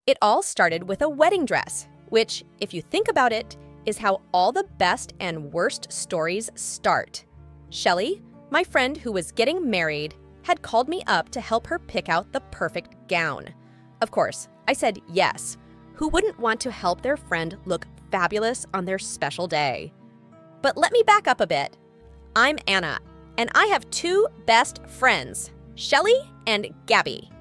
It all started with a wedding dress, which, if you think about it, is how all the best and worst stories start. Shelly, my friend who was getting married, had called me up to help her pick out the perfect gown. Of course, I said yes. Who wouldn't want to help their friend look fabulous on their special day? But let me back up a bit. I'm Anna, and I have two best friends, Shelly and Gabby.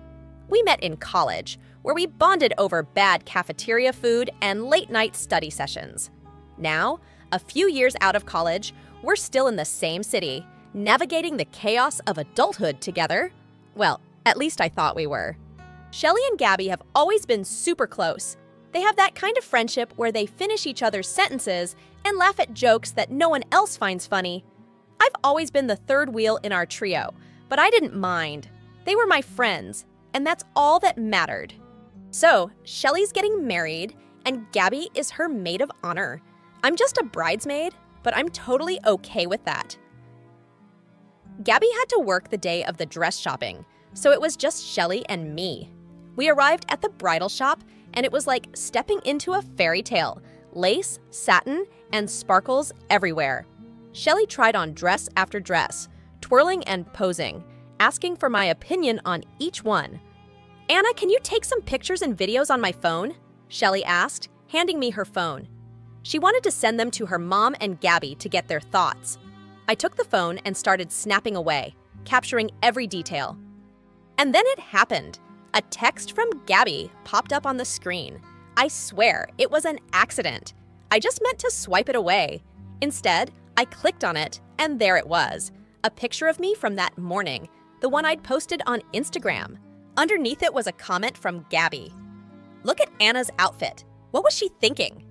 We met in college, where we bonded over bad cafeteria food and late-night study sessions. Now, a few years out of college, we're still in the same city, navigating the chaos of adulthood together. Well, at least I thought we were. Shelly and Gabby have always been super close. They have that kind of friendship where they finish each other's sentences and laugh at jokes that no one else finds funny. I've always been the third wheel in our trio, but I didn't mind. They were my friends, and that's all that mattered. So, Shelly's getting married, and Gabby is her maid of honor. I'm just a bridesmaid, but I'm totally okay with that. Gabby had to work the day of the dress shopping, so it was just Shelly and me. We arrived at the bridal shop, and it was like stepping into a fairy tale. Lace, satin, and sparkles everywhere. Shelly tried on dress after dress, twirling and posing, asking for my opinion on each one. "Anna, can you take some pictures and videos on my phone?" Shelly asked, handing me her phone. She wanted to send them to her mom and Gabby to get their thoughts. I took the phone and started snapping away, capturing every detail. And then it happened. A text from Gabby popped up on the screen. I swear, it was an accident. I just meant to swipe it away. Instead, I clicked on it, and there it was. A picture of me from that morning, the one I'd posted on Instagram. Underneath it was a comment from Gabby. "Look at Anna's outfit. What was she thinking?"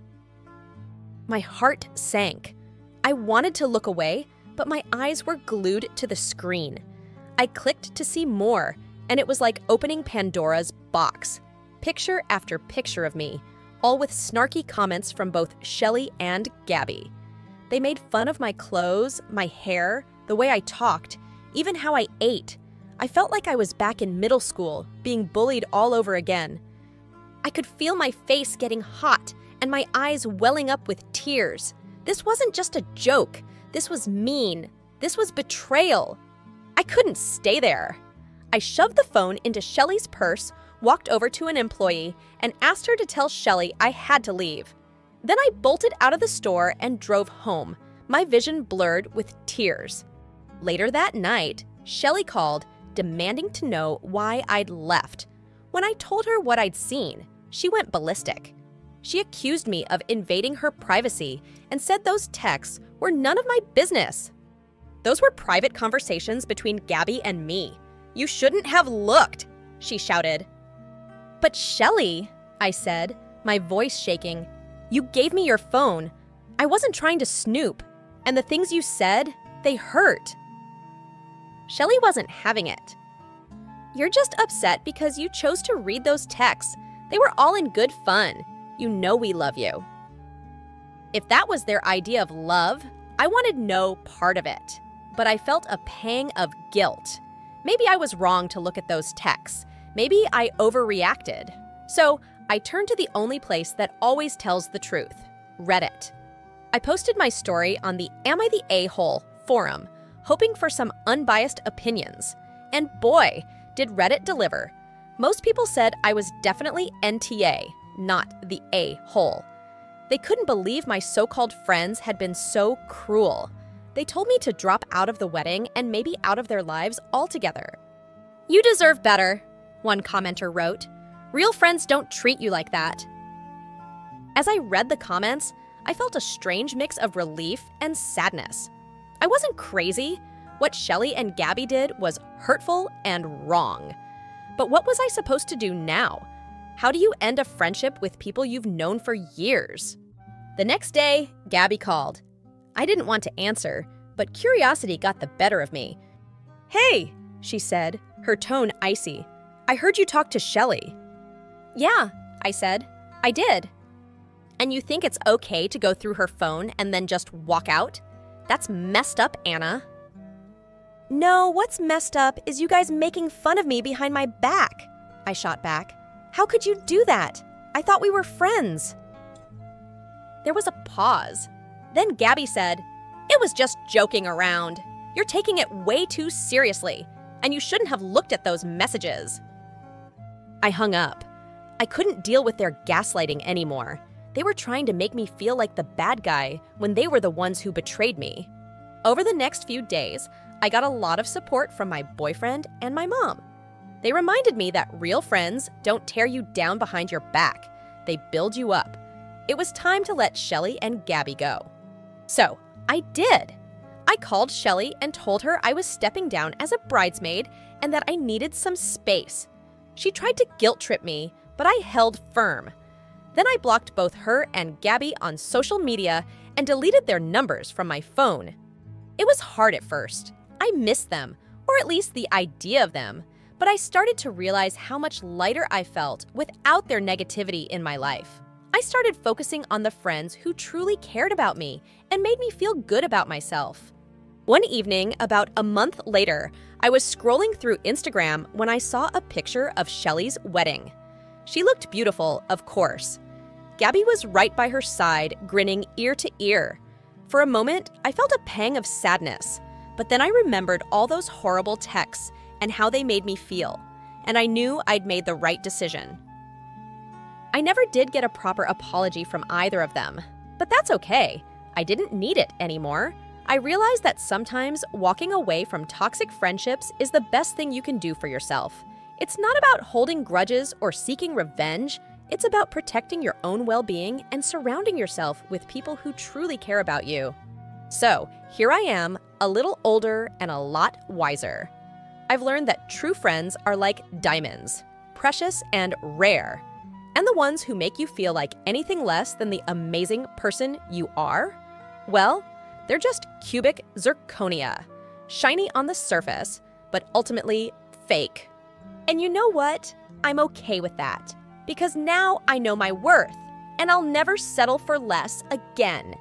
My heart sank. I wanted to look away, but my eyes were glued to the screen. I clicked to see more, and it was like opening Pandora's box. Picture after picture of me, all with snarky comments from both Shelly and Gabby. They made fun of my clothes, my hair, the way I talked, even how I ate. I felt like I was back in middle school, being bullied all over again. I could feel my face getting hot and my eyes welling up with tears. This wasn't just a joke. This was mean. This was betrayal. I couldn't stay there. I shoved the phone into Shelly's purse, walked over to an employee, and asked her to tell Shelly I had to leave. Then I bolted out of the store and drove home, my vision blurred with tears. Later that night, Shelly called, demanding to know why I'd left. When I told her what I'd seen, she went ballistic. She accused me of invading her privacy and said those texts were none of my business. "Those were private conversations between Gabby and me. You shouldn't have looked," she shouted. "But Shelly," I said, my voice shaking, "you gave me your phone. I wasn't trying to snoop, and the things you said, they hurt." Shelly wasn't having it. "You're just upset because you chose to read those texts. They were all in good fun. You know we love you." If that was their idea of love, I wanted no part of it. But I felt a pang of guilt. Maybe I was wrong to look at those texts. Maybe I overreacted. So I turned to the only place that always tells the truth, Reddit. I posted my story on the Am I the A-hole forum, hoping for some unbiased opinions. And boy, did Reddit deliver. Most people said I was definitely NTA, not the A-hole. They couldn't believe my so-called friends had been so cruel. They told me to drop out of the wedding and maybe out of their lives altogether. "You deserve better," one commenter wrote. "Real friends don't treat you like that." As I read the comments, I felt a strange mix of relief and sadness. I wasn't crazy. What Shelly and Gabby did was hurtful and wrong. But what was I supposed to do now? How do you end a friendship with people you've known for years? The next day, Gabby called. I didn't want to answer, but curiosity got the better of me. "Hey," she said, her tone icy. "I heard you talk to Shelly." "Yeah," I said. "I did." "And you think it's okay to go through her phone and then just walk out? That's messed up, Anna." "No, what's messed up is you guys making fun of me behind my back," I shot back. How could you do that? I thought we were friends." There was a pause. Then Gabby said, "It was just joking around. You're taking it way too seriously, and you shouldn't have looked at those messages." I hung up. I couldn't deal with their gaslighting anymore. They were trying to make me feel like the bad guy when they were the ones who betrayed me. Over the next few days, I got a lot of support from my boyfriend and my mom. They reminded me that real friends don't tear you down behind your back. They build you up. It was time to let Shelly and Gabby go. So, I did. I called Shelly and told her I was stepping down as a bridesmaid and that I needed some space. She tried to guilt trip me, but I held firm. Then I blocked both her and Gabby on social media and deleted their numbers from my phone. It was hard at first. I missed them, or at least the idea of them, but I started to realize how much lighter I felt without their negativity in my life. I started focusing on the friends who truly cared about me and made me feel good about myself. One evening, about a month later, I was scrolling through Instagram when I saw a picture of Shelly's wedding. She looked beautiful, of course. Gabby was right by her side, grinning ear to ear. For a moment, I felt a pang of sadness, but then I remembered all those horrible texts and how they made me feel, and I knew I'd made the right decision. I never did get a proper apology from either of them, but that's okay. I didn't need it anymore. I realized that sometimes walking away from toxic friendships is the best thing you can do for yourself. It's not about holding grudges or seeking revenge. It's about protecting your own well-being and surrounding yourself with people who truly care about you. So, here I am, a little older and a lot wiser. I've learned that true friends are like diamonds, precious and rare. And the ones who make you feel like anything less than the amazing person you are? Well, they're just cubic zirconia, shiny on the surface, but ultimately fake. And you know what? I'm okay with that, because now I know my worth, and I'll never settle for less again.